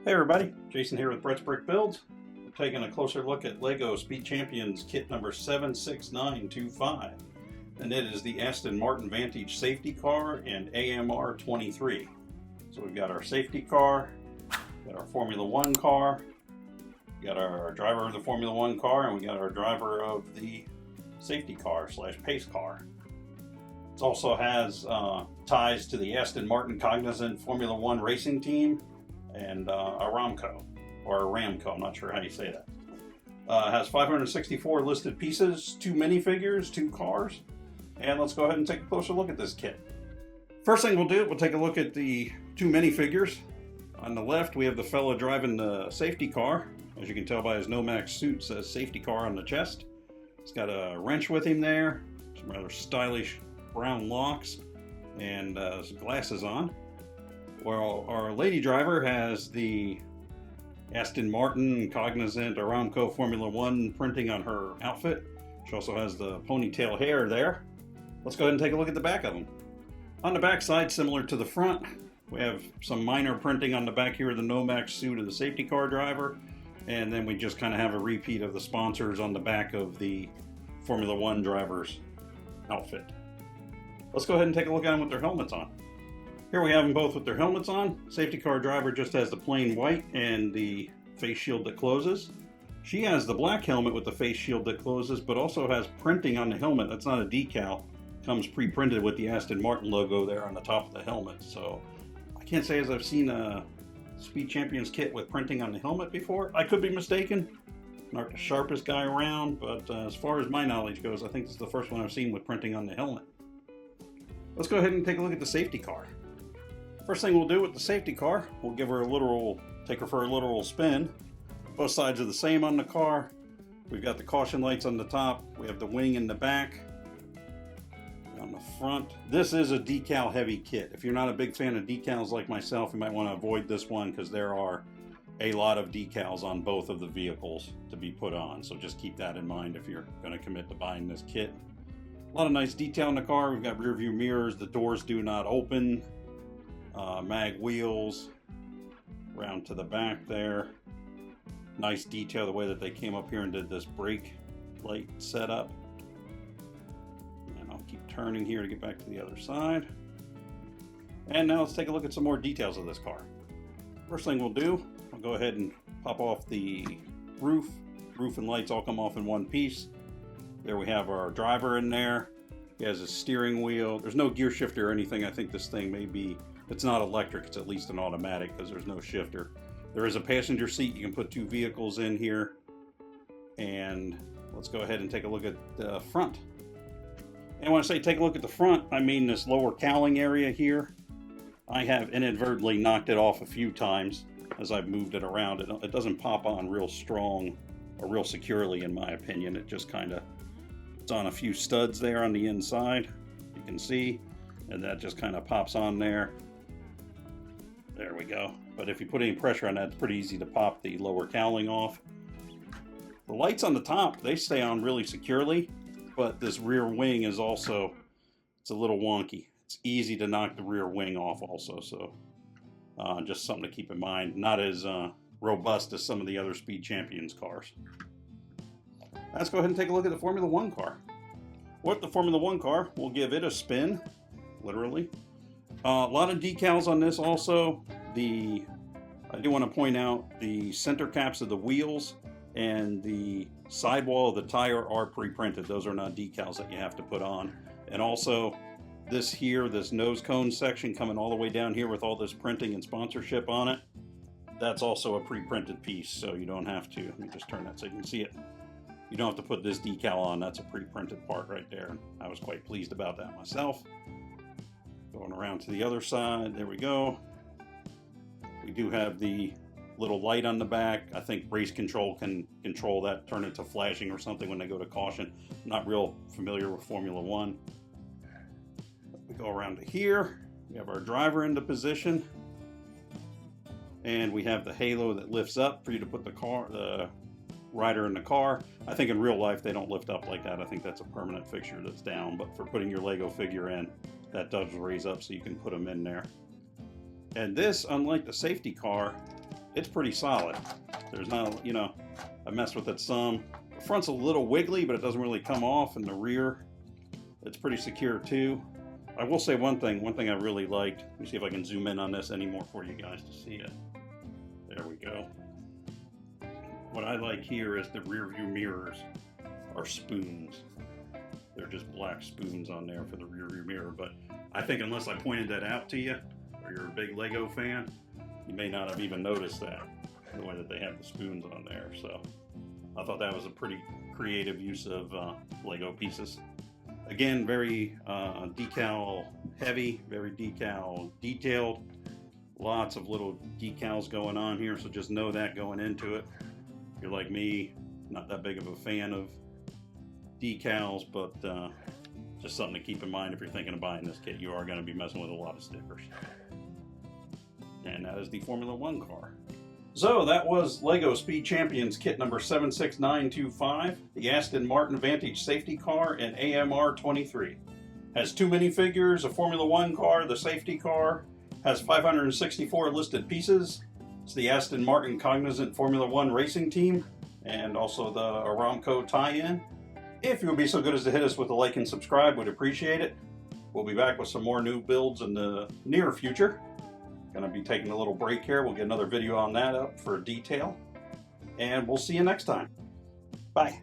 Hey everybody, Jason here with Brett's Brick Builds. We're taking a closer look at LEGO Speed Champions kit number 76925. And it is the Aston Martin Vantage safety car and AMR23. So we've got our safety car, got our Formula One car, we got our driver of the Formula One car, and we got our driver of the safety car / pace car. It also has ties to the Aston Martin Cognizant Formula One racing team and Aramco, or Aramco, I'm not sure how you say that. It has 564 listed pieces, 2 minifigures, 2 cars, and let's go ahead and take a closer look at this kit. First thing we'll do, we'll take a look at the 2 minifigures. On the left, we have the fella driving the safety car. As you can tell by his Nomax suit, it says safety car on the chest. He's got a wrench with him there, some rather stylish brown locks, and some glasses on. Well, our lady driver has the Aston Martin Cognizant Aramco Formula One printing on her outfit. She also has the ponytail hair there. Let's go ahead and take a look at the back of them. On the back side, similar to the front, we have some minor printing on the back here of the Nomax suit of the safety car driver. And then we just kind of have a repeat of the sponsors on the back of the Formula One driver's outfit. Let's go ahead and take a look at them with their helmets on. Here we have them both with their helmets on. Safety car driver just has the plain white and the face shield that closes. She has the black helmet with the face shield that closes, but also has printing on the helmet. That's not a decal. Comes pre-printed with the Aston Martin logo there on the top of the helmet. So I can't say as I've seen a Speed Champions kit with printing on the helmet before. I could be mistaken. Not the sharpest guy around, but as far as my knowledge goes, I think this is the first one I've seen with printing on the helmet. Let's go ahead and take a look at the safety car. First thing we'll do with the safety car, we'll give her take her for a literal spin. Both sides are the same on the car. We've got the caution lights on the top. We have the wing in the back. On the front, this is a decal heavy kit. If you're not a big fan of decals like myself, you might want to avoid this one because there are a lot of decals on both of the vehicles to be put on. So just keep that in mind if you're going to commit to buying this kit. A lot of nice detail in the car. We've got rear view mirrors. The doors do not open. Mag wheels around to the back there. Nice detail the way that they came up here and did this brake light setup. And I'll keep turning here to get back to the other side. And now let's take a look at some more details of this car. First thing we'll do, I'll go ahead and pop off the roof. Roof and lights all come off in one piece. There we have our driver in there. He has a steering wheel. There's no gear shifter or anything. I think this thing may be, it's not electric, it's at least an automatic because there's no shifter. There is a passenger seat. You can put 2 vehicles in here. And let's go ahead and take a look at the front. And when I say take a look at the front, I mean this lower cowling area here. I have inadvertently knocked it off a few times as I've moved it around. It doesn't pop on real strong or real securely in my opinion. It just kind of, it's on a few studs there on the inside, you can see, and that just kind of pops on there. There we go. But if you put any pressure on that, it's pretty easy to pop the lower cowling off. The lights on the top, they stay on really securely, but this rear wing is also, it's a little wonky. It's easy to knock the rear wing off also, so just something to keep in mind. Not as robust as some of the other Speed Champions cars. Let's go ahead and take a look at the Formula One car. With the Formula One car, we'll give it a spin, literally. A lot of decals on this also. I do want to point out the center caps of the wheels and the sidewall of the tire are pre-printed. Those are not decals that you have to put on. And also this here, this nose cone section coming all the way down here with all this printing and sponsorship on it, that's also a pre-printed piece, so you don't have to. Let me just turn that so you can see it. You don't have to put this decal on. That's a pre-printed part right there. I was quite pleased about that myself. Going around to the other side, there we go. We do have the little light on the back. I think race control can control that, turn it to flashing or something when they go to caution. I'm not real familiar with Formula One. We go around to here. We have our driver into position. And we have the halo that lifts up for you to put the rider in the car. I think in real life they don't lift up like that. I think that's a permanent fixture that's down. But for putting your Lego figure in, that does raise up so you can put them in there. And this, unlike the safety car, it's pretty solid. There's not, you know, I messed with it some. The front's a little wiggly, but it doesn't really come off, and the rear, it's pretty secure too. I will say one thing I really liked. Let me see if I can zoom in on this anymore for you guys to see it. There we go. What I like here is the rear view mirrors are spoons. They're just black spoons on there for the rear view mirror, but I think unless I pointed that out to you, or you're a big Lego fan, you may not have even noticed that, the way that they have the spoons on there. So I thought that was a pretty creative use of Lego pieces. Again, very decal heavy, very decal detailed. Lots of little decals going on here, so just know that going into it. If you're like me, not that big of a fan of decals, but just something to keep in mind if you're thinking of buying this kit. You are going to be messing with a lot of stickers. And that is the Formula One car. So that was Lego Speed Champions kit number 76925, the Aston Martin Vantage safety car in AMR23. Has 2 minifigures, a Formula One car, the safety car, has 564 listed pieces. It's the Aston Martin Cognizant Formula One racing team, and also the Aramco tie-in. If you would be so good as to hit us with a like and subscribe, we'd appreciate it. We'll be back with some more new builds in the near future. Gonna be taking a little break here. We'll get another video on that up for detail. And we'll see you next time. Bye.